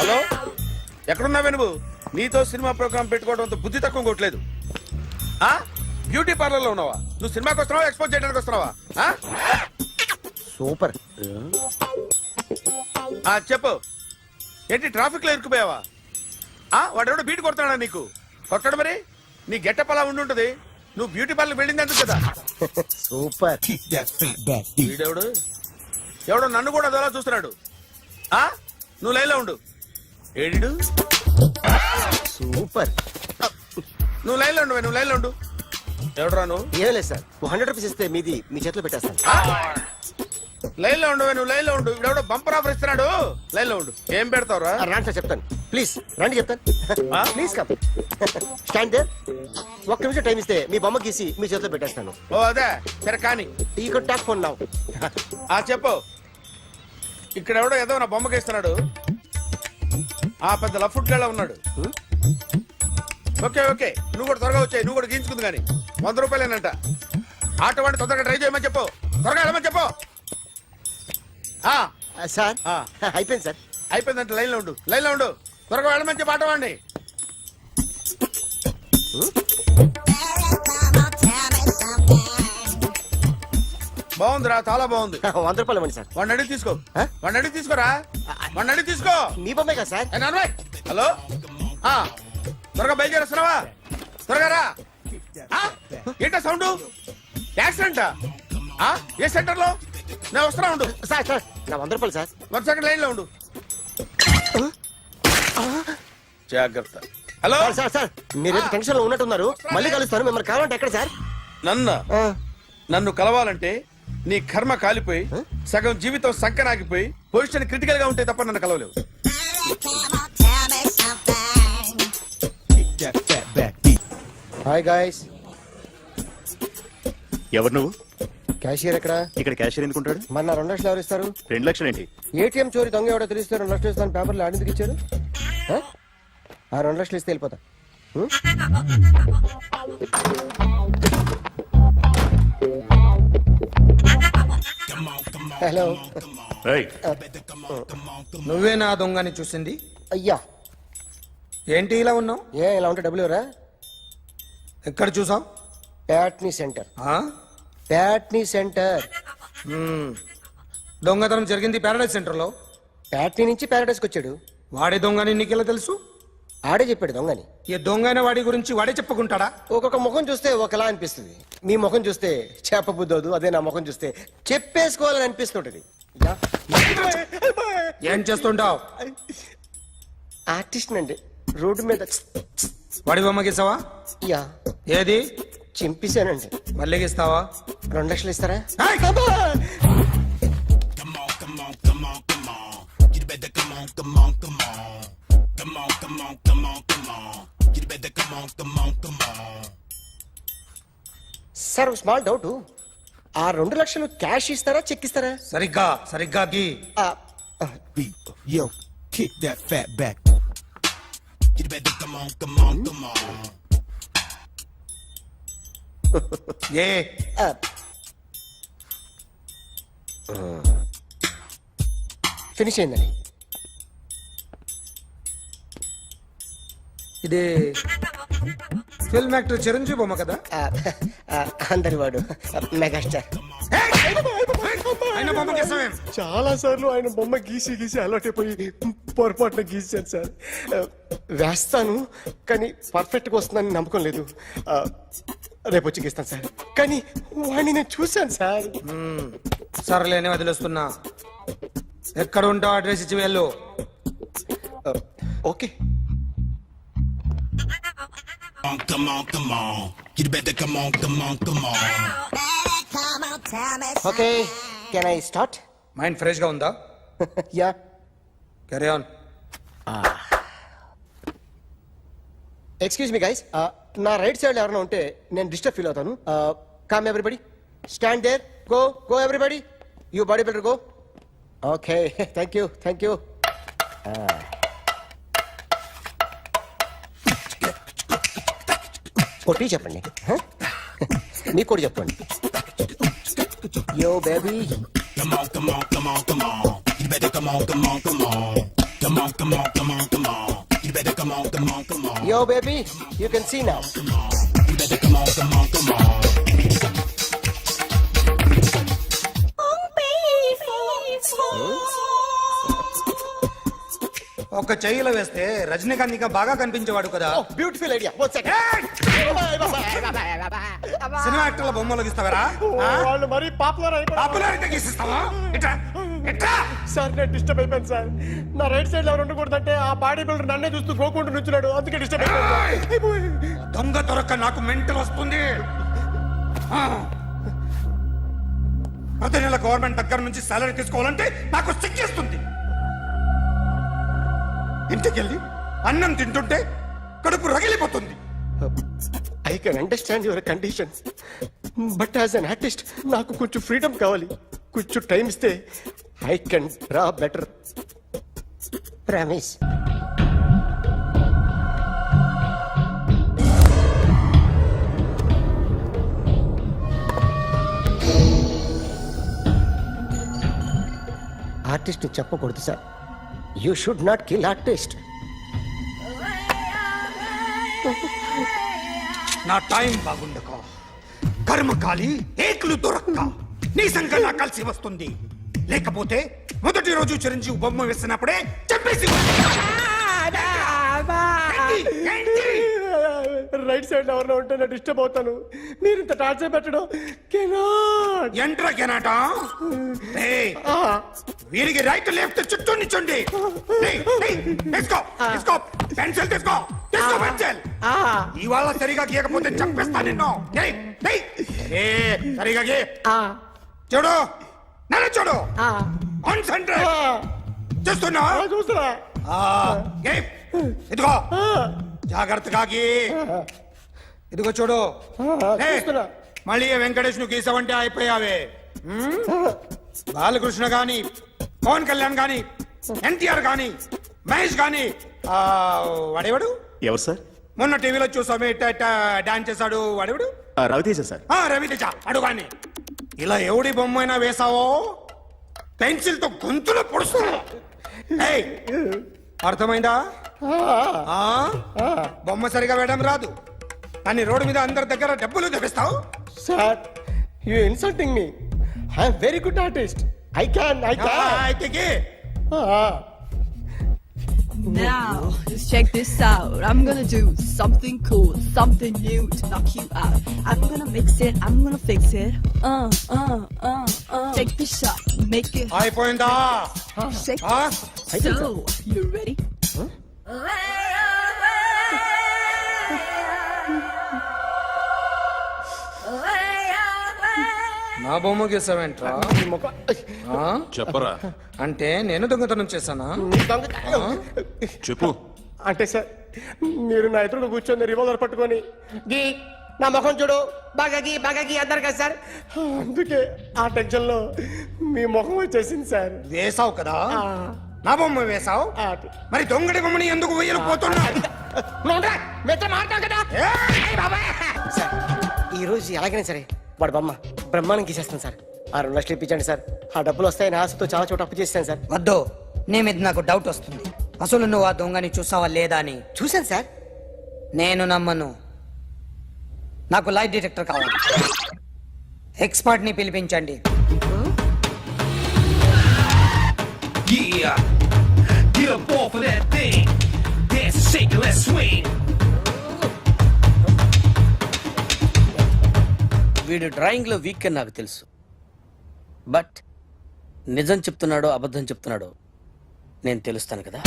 Hello, ఎక్కడున్నావే నువ్వు? నీతో cinema programme పెట్టుకోవడంతో బుద్ధి తక్కువ కొట్టలేదు. బ్యూటీ పార్లర్ లో ఉన్నావా? నువ్వు సినిమాకి వస్తున్నావా, ఎక్స్పోజ్ చేయడానికి వస్తున్నావా? సూపర్. చెప్పు, ఏంటి ట్రాఫిక్ లో ఇరుక్కుపోయావా? వాడెవడో బీట్ కొడతాడా నీకు? కొట్టడు మరి. నీ గెట్టప్ అలా ఉండుంటది. నువ్వు బ్యూటీ పార్లర్ వెళ్ళింది ఎందుకు కదా? సూపర్. వీడెవడు? ఎవడో నన్ను కూడా అదోలా చూస్తున్నాడు. నువ్వు లైన్లో ఉండు. ఏడు సూపర్. నువ్వు లైన్లో ఉండు, నువ్వు లైన్లో ఉండు. ఎవడరా నువ్వు? ఏం లేదు సార్, 100 రూపీస్ ఇస్తే మీది మీ చేతిలో పెట్టేస్తాను. లైన్లో ఉండు, నువ్వు లైన్లో ఉండు. ఇవిడెవడో బంపర్ ఆఫర్ ఇస్తున్నాడు. లైన్లో ఉండు. ఏం పెడతావురా? రాండి సార్, చెప్తాను. ప్లీజ్ రండి, చెప్తాను. Please come. Stand there. 1 నిమిషం టైం ఇస్తే మీ బొమ్మ గీసి మీ చేతిలో పెట్టేస్తాను. ఓ అదే సరే కానీ. ఈ కుడ్ టాక్ ఫోన్ నౌ. చెప్పు. ఇక్కడ ఎవడో ఏదో నా బొమ్మకి ఇస్తున్నాడు. పెద్ద లఫుట్ గళ్ళ ఉన్నాడు. ఓకే ఓకే, నువ్వు కూడా త్వరగా వచ్చాయి. నువ్వు కూడా గీంచుకుంది కానీ 100 రూపాయలేనంట. ఆటో వాడిని తొందరగా ట్రై చేయమని చెప్పు. త్వరగా వెళ్ళమని చెప్పు. సార్ అయిపోయింది సార్. అయిపోయిందంటే లైన్లో ఉండు, లైన్లో ఉండు. త్వరగా వెళ్ళమని చెప్పు ఆటో వాడిని. బాగుందిరా, చాలా బాగుంది. 100 రూపాయలు ఇవ్వండి సార్. వాడిని అడిగి తీసుకో. వాడిని అడిగి తీసుకోరా. వాడిని అడిగి తీసుకో. మీ బొమ్మే కదా సార్. హలో, త్వరగా బయలుదేరేస్తున్నావా? త్వరగా రా. ఏంటా సౌండ్? యాక్సిడెంటా? ఏ సెంటర్ లో? నేను వస్తున్నా ఉండు. సార్ సార్ నా 100 రూపాయలు సార్. 1 సెకండ్ లైన్ లో ఉండు. జాగ్రత్త. హలో సార్ సార్, మీరు టెన్షన్ లో ఉన్నట్టున్నారు. మళ్ళీ కలుస్తాను. మిమ్మల్ని కావాలంటే ఎక్కడ సార్? నన్ను కలవాలంటే నీ కర్మ కాలిపోయి సగం జీవితం సంకనాగిపోయి పొజిషన్ క్రిటికల్ గా ఉంటే తప్ప నన్ను కలవలేవు. Hi guys. ఎవరు నువ్వు? క్యాషియర్ ఎక్కడ? ఇక్కడ క్యాషియర్ ఎందుకుంటాడు? మన 2 లక్షలు ఎవరు ఇస్తారు? 2 లక్షలు ఏంటి? ఏటీఎం చోరీ దొంగ ఎవడో తెలిస్తే 2 లక్షలు ఇస్తాను పేపర్లు ఆడిందుకు ఇచ్చారు. 2 లక్షలు ఇస్తే వెళ్ళిపోతా. హలో. నువ్వే నా దొంగని చూసింది? అయ్యా ఏంటి ఇలా ఉన్నావు? ఇలా ఉంటే డబ్బులు ఎవరా? ఎక్కడ చూసావు? ప్యాట్నీ సెంటర్. ప్యాట్నీ సెంటర్. దొంగతనం జరిగింది ప్యారడైజ్ సెంటర్ లో. ప్యాట్నీ నుంచి ప్యారడైజ్కి వచ్చాడు. వాడే దొంగని నీకెలా తెలుసు? ఆడే చెప్పాడు దొంగని. ఈ దొంగైన వాడి గురించి వాడే చెప్పుకుంటాడా? ఒక్కొక్క ముఖం చూస్తే ఒకలా అనిపిస్తుంది. మీ ముఖం చూస్తే చెప్పబుద్దోదు. అదే నా ముఖం చూస్తే చెప్పేసుకోవాలని అనిపిస్తుంటది. ఏం చేస్తుంటావు? ఆర్టిస్ట్ అండి. రోడ్డు మీద వాడి బొమ్మ గీసావా? యా. ఏది? చింపేశానండి. మళ్ళీ గీస్తావా? 2 లక్షలు ఇస్తారా? Sir small doubt. 2 లక్షలు క్యాష్ ఇస్తారా, చెక్ ఇస్తారా? సరిగ్గా గీ. Yo, kick that fat back. You better come on. A finish అయిందండి. ఇది ఫిల్మ్ యాక్టర్ చిరంజీవి బొమ్మ కదా? అందరి వాడు మెగాస్టార్. ఆయన బొమ్మ గీసావేం? చాలా సార్లు ఆయన బొమ్మ గీసి అలవాటైపోయి పొరపాటున గీసాను సార్. వేస్తాను కానీ పర్ఫెక్ట్ గా వస్తుందని నమ్మకం లేదు. రేపు వచ్చి గీస్తాను సార్. కానీ వాడిని నేను చూశాను సార్. సర్లేని వదిలేస్తున్నా. ఎక్కడ ఉంటావు అడ్రస్ ఇచ్చి వెళ్ళు. Okay. Come on. You better come on. Okay, can I start? Mind fresh గా ఉందా? Yeah. Carry on. Excuse me guys, నా రైట్ సైడ్ ఎవరైనా ఉంటే నేను డిస్టర్బ్ ఫీల్ అవుతాను. Come everybody, stand there. Go everybody. You body builder go. Okay, thank you. కొట్టి చెప్పండి. మీకు కూడా చెప్పండి. Yo baby Come on, come on, come on, come on. You better come on, come on, come on. Come on, come on, come on, come on. You better come on, come on, come on. Yo baby, you can see now. You better come on, come on, come on. ఒక చెయ్యిలో వేస్తే రజనీకాంత్ ఇంకా బాగా కనిపించేవాడు కదా. Oh, beautiful idea. One second. Cinema యాక్టర్ల బొమ్మలు గీస్తావరా? వాళ్ళు మరీ పాపులర్ అయిపోయారు. పాపులారిటీ గీసిస్తావా? ఇట్రా, ఇట్రా. సార్ నేను డిస్టర్బ్ అయిపోయాను సార్. నా రైట్ సైడ్ ఎవరు ఉండకూడదంటే ఆ బాడీ బిల్డర్ నన్నే చూస్తూ గోకుంటూ నుంచున్నాడు, అందుకే డిస్టర్బ్ అయిపోయాను. దొంగ దొరక్క నాకు మెంటల్ వస్తుంది. ఆ. ప్రతి నెల గవర్నమెంట్ దగ్గర నుంచి సాలరీ తీసుకోవాలంటే నాకు సిగ్గేస్తుంది. ఇంటికెళ్ళి అన్నం తింటుంటే కడుపు రగిలిపోతుంది. I can understand your conditions, but as an artist నాకు కొంచెం ఫ్రీడమ్ కావాలి. కొంచెం టైం ఇస్తే I can draw better. Promise. Artist చెప్పకూడదు sir. You should not kill artist. నా టైం బాగుండక కర్మకాలి ఏకులు దొరక్క నీ సంఘం నాకు కలిసి వస్తుంది. లేకపోతే మొదటి రోజు చిరంజీవి బొమ్మ వేసినప్పుడే చెప్పేసి రైట్ సైడ్ ఎవరిలో ఉంటే నేను డిస్టర్బ్ అవుతాను. మీరు ఇంత టార్చర్ పెట్టడం కెనాట్. ఎంట్రా కెనాట. వీరికి రైట్ లెఫ్ట్ చుట్టూ నిచ్చండి. తీసుకో తీసుకో పెన్సిల్ తీసుకో తీసుకో పెన్సిల్. ఇవాళ సరిగా గీయకపోతే చంపేస్తా నిన్ను. సరిగా గీ. చూడు నన్ను చూడు. కాన్సంట్రేట్ చూస్తున్నా. చూస్తున్నా. ఇదిగో జాగ్రత్తగా గీ. ఇదిగో చూడు. చూస్తున్నా. మళ్ళీ వెంకటేష్ ను గీసావంటే అయిపోయావే. బాలకృష్ణ గాని, పవన్ కళ్యాణ్ గాని, ఎన్టీఆర్ గాని, మహేష్ గాని, వాడేవాడు ఎవరు సార్? మొన్న టీవీలో చూసామే డాన్స్ చేశాడు వాడేవాడు? రవితేజ సార్. రవితేజ అడు గాని. ఇలా ఎవడి బొమ్మ అయినా వేసావో పెన్సిల్ తో గొంతులో పొడుస్తావు. అర్థమైందా? బొమ్మ సరిగా వేయడం రాదు కానీ రోడ్డు మీద అందరి దగ్గర డబ్బులు తెప్పిస్తావు. Sir you insulting me. I'm very good artist. I can అయితే Now, just check this out. I'm gonna do something cool, something new to knock you out. I'm gonna mix it, I'm gonna fix it. Take the shot, make it hot. అయిపోయిందా? Shake it. So, you ready? నా బొమ్మ గీసావేంట్రా? చెప్పరా. అంటే నేను దొంగతనం చేశానా? చెప్పు. అంటే సార్ మీరు నా ఎదురుగా కూర్చొని రివాల్వర్ పట్టుకొని గీ నా ముఖం చూడు బాగా గీ అన్నారు కదా సార్. అందుకే ఆ టెన్షన్ లో మీ ముఖం వచ్చేసింది సార్. వేసావు కదా, నా బొమ్మ వేసావు. మరి దొంగడి బొమ్మని ఎందుకు వేయలు పోతున్నా? సార్ ఈ రోజు ఎలాగైనా సరే వాడు బొమ్మ బ్రహ్మాండం గీసేస్తాను సార్. 6 లక్షలు ఇప్పించండి సార్. ఆ డబ్బులు వస్తాయని ఆశతో చాలా చోట అప్పు చేస్తాను సార్. వద్దు, నీ మీద నాకు డౌట్ వస్తుంది. అసలు నువ్వు ఆ దొంగని చూసావా లేదా అని. చూశాను సార్. నేను నమ్మను. నాకు లైట్ డిటెక్టర్ కావాలి. ఎక్స్పర్ట్ ని పిలిపించండి. Yeah, get up off of that thing. Dance and shake and let's swing. వీడు డ్రాయింగ్ లో వీక్ అని నాకు తెలుసు, బట్ నిజం చెప్తున్నాడో అబద్ధం చెప్తున్నాడో నేను తెలుస్తాను కదా.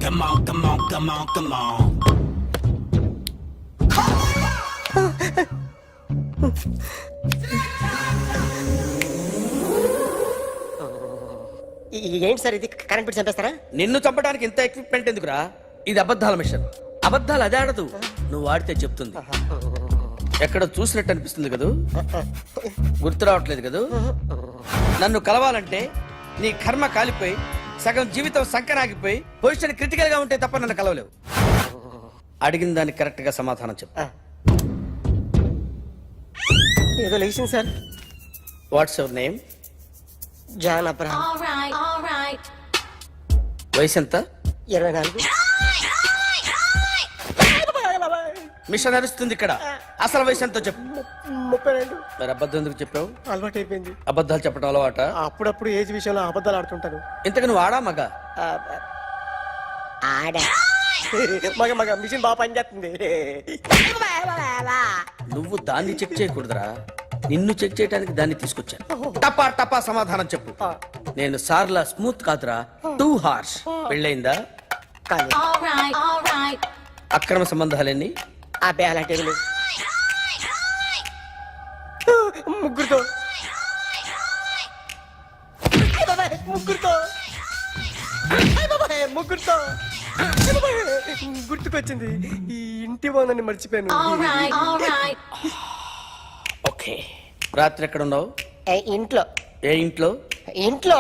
Come on, come on, come on, come on. ఏంటి సార్ ఇది? కరెంట్ బిల్ చంపేస్తారా? నిన్ను చంపడానికి ఇంత ఎక్విప్మెంట్ ఎందుకురా? ఇది అబద్ధాల మిషన్. అబద్ధాలు అదే ఆడదు, నువ్వు ఆడితే చెప్తుంది. ఎక్కడ చూసినట్టు అనిపిస్తుంది కదూ, గుర్తు రావట్లేదు కదూ. నన్ను కలవాలంటే నీ కర్మ కాలిపోయి సగం జీవితం సంకరాగిపోయి పొజిషన్ క్రిటికల్ గా ఉంటే తప్ప నన్ను కలవలేవు. అడిగిన దానికి కరెక్ట్ గా సమాధానం చెప్పు. ఏదో లేచింది sir. What's your name? John Abraham. వయసు ఎంత? 24. మిషన్ నడుస్తుంది ఇక్కడ. అసలు వయసు ఎంతో చెప్పు. 32. మరి అబద్ధం ఎందుకు చెప్పావు? అలవాటు అయిపోయింది. అబద్ధాలు చెప్పడం అలవాట? అప్పుడప్పుడు ఏజ్ విషయంలో అబద్ధాలు ఆడుతుంటాను. ఇంతకు నువ్వు ఆడా మగ? ఆడా. మగ మగ మిషన్ బాగా పనిచేస్తుంది. నువ్వు దాన్ని చెక్ చేయకూడదురా, నిన్ను చెక్ చేయడానికి దాన్ని తీసుకొచ్చాను. టపా టపా సమాధానం చెప్పు. నేను సార్లా స్మూత్ కాదురా, టూ హార్ష్. పెళ్ళయిందా? కానీ అక్రమ సంబంధాలన్నీ? అబ్బే అలాంటి ఏమీ లేవు. ముగ్గురుతో. అయ్ బాబాయ్, ముగ్గురుతో. అయ్ బాబాయ్, ముగ్గురుతో. అయ్ బాబాయ్, గుర్తుకొచ్చింది. ఈ ఇంటి బాగుందని మర్చిపోయాను. ఓకే. రాత్రి ఎక్కడ ఉన్నావు? ఇంట్లో. ఏ ఇంట్లో? ఇంట్లో.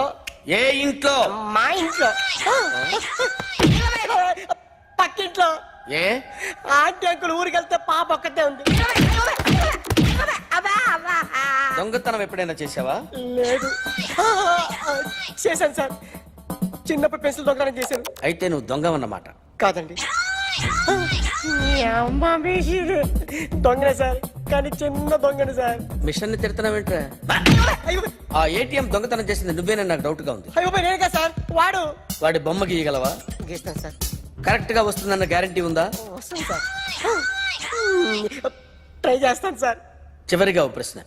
ఏ ఇంట్లో? మా ఇంట్లో. పక్కింట్లో. ఏ ఆంటీ అంకుల్ ఊరికి వెళ్తే పాప ఒక్కతే ఉంది. దొంగతనం ఎప్పుడైనా చేసావా? లేదు. చేశాను సార్, చిన్నప్పుడు పెన్సిల్ దొంగతనం చేశాను. అయితే నువ్వు దొంగవన్నమాట. కాదండి, దొంగనే సార్, కానీ చిన్న దొంగని సార్. మిషన్ ని తిడుతున్నావేంట్రా? అయ్యో ఆ ఏటీఎం దొంగతనం చేసింది నువ్వేనని నాకు డౌట్ గా ఉంది. అయ్యో నేనే కదా సార్, వాడు. వాడి బొమ్మ గీయగలవా? గీస్తాను సార్. కరెక్ట్ గా వస్తుందన్న గ్యారంటీ ఉందా? వస్తాను సార్, ట్రై చేస్తాను సార్. చివరిగా ఓ ప్రశ్న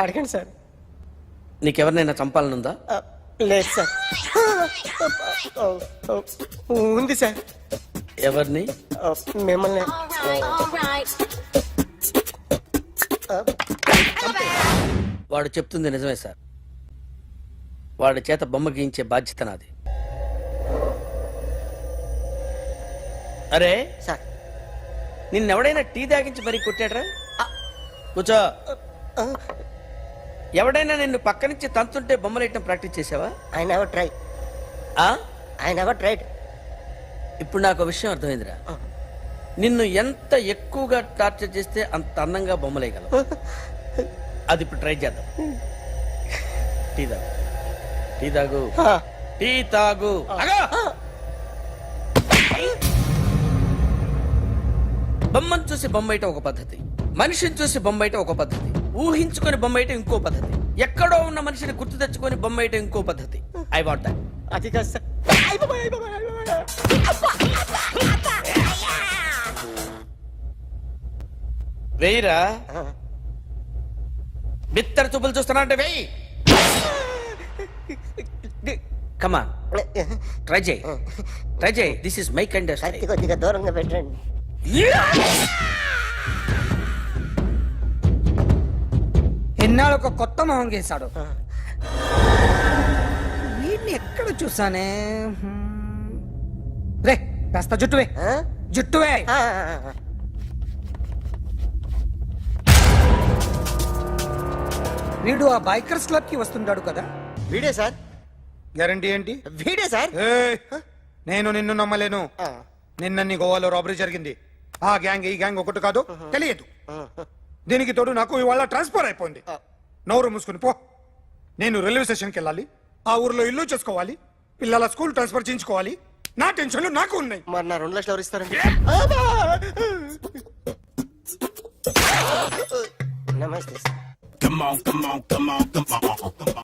అడగండి సార్. నీకెవరినైనా చంపాలనుందా? లేదు సార్. ఉంది సార్. ఎవరిని? మిమ్మల్ని. వాడు చెప్తుంది నిజమే సార్. వాడి చేత బొమ్మ గీయించే బాధ్యత నాది. అరే సార్, నిన్నెవడైనా టీ తాగించి మరీ కొట్టాడ్రా? కూర్చో. ఎవడైనా నిన్ను పక్క నుంచి తంతుంటే బొమ్మలేయటం ప్రాక్టీస్ చేసావా? I never try. I never tried. ఇప్పుడు నాకు ఒక విషయం అర్థమైందిరా. నిన్ను ఎంత ఎక్కువగా టార్చర్ చేస్తే అంత అందంగా బొమ్మలేయగలవు. అది ఇప్పుడు ట్రై చేద్దాం. టీ తాగు, టీ తాగు, టీ తాగు. అగా! బొమ్మను చూసి బొమ్మేయటం ఒక పద్ధతి, మనిషిని చూసి బొమ్మేయటం ఒక పద్ధతి, ఊహించుకొని బొమ్మేయటం ఇంకో పద్ధతి, ఎక్కడో ఉన్న మనిషిని గుర్తు తెచ్చుకొని బొమ్మేయటం ఇంకో పద్ధతి. I want that. అది కాదు సార్. వెయ్యిరా. బిత్తర చూపులు చూస్తున్నా అంటే వెయ్యి. కమాన్, ట్రై చేయి, ట్రై చేయి. This is my kind. కొద్దిగా దూరంగా పెట్టండి. ఎన్నాళ్ళు ఒక కొత్త మొహం గీశాడు. వీడిని ఎక్కడ చూసానే? రే కాస్త జుట్టువే, జుట్టువే. వీడు ఆ బైకర్స్ క్లబ్ కి వస్తుంటాడు కదా? వీడే సార్. గ్యారంటీ ఏంటి? వీడే సార్. ఏయ్, నేను నిన్ను నమ్మలేను. నిన్న నీ గోవాలో రాబరీ జరిగింది. ఆ గ్యాంగ్ ఈ గ్యాంగ్ ఒకటి కాదు, తెలియదు. దీనికి తోడు నాకు ఇవాళ ట్రాన్స్ఫర్ అయిపోయింది. నోరు మూసుకుని పో. నేను రైల్వే స్టేషన్కి వెళ్ళాలి, ఆ ఊర్లో ఇల్లు చేసుకోవాలి, పిల్లల స్కూల్ ట్రాన్స్ఫర్ చేయించుకోవాలి. నా టెన్షన్లు నాకు ఉన్నాయి. మరి నా 2 లక్షలు ఎవరు ఇస్తారండి? నమస్తే sir. Come on, come on, come on, come on, come on.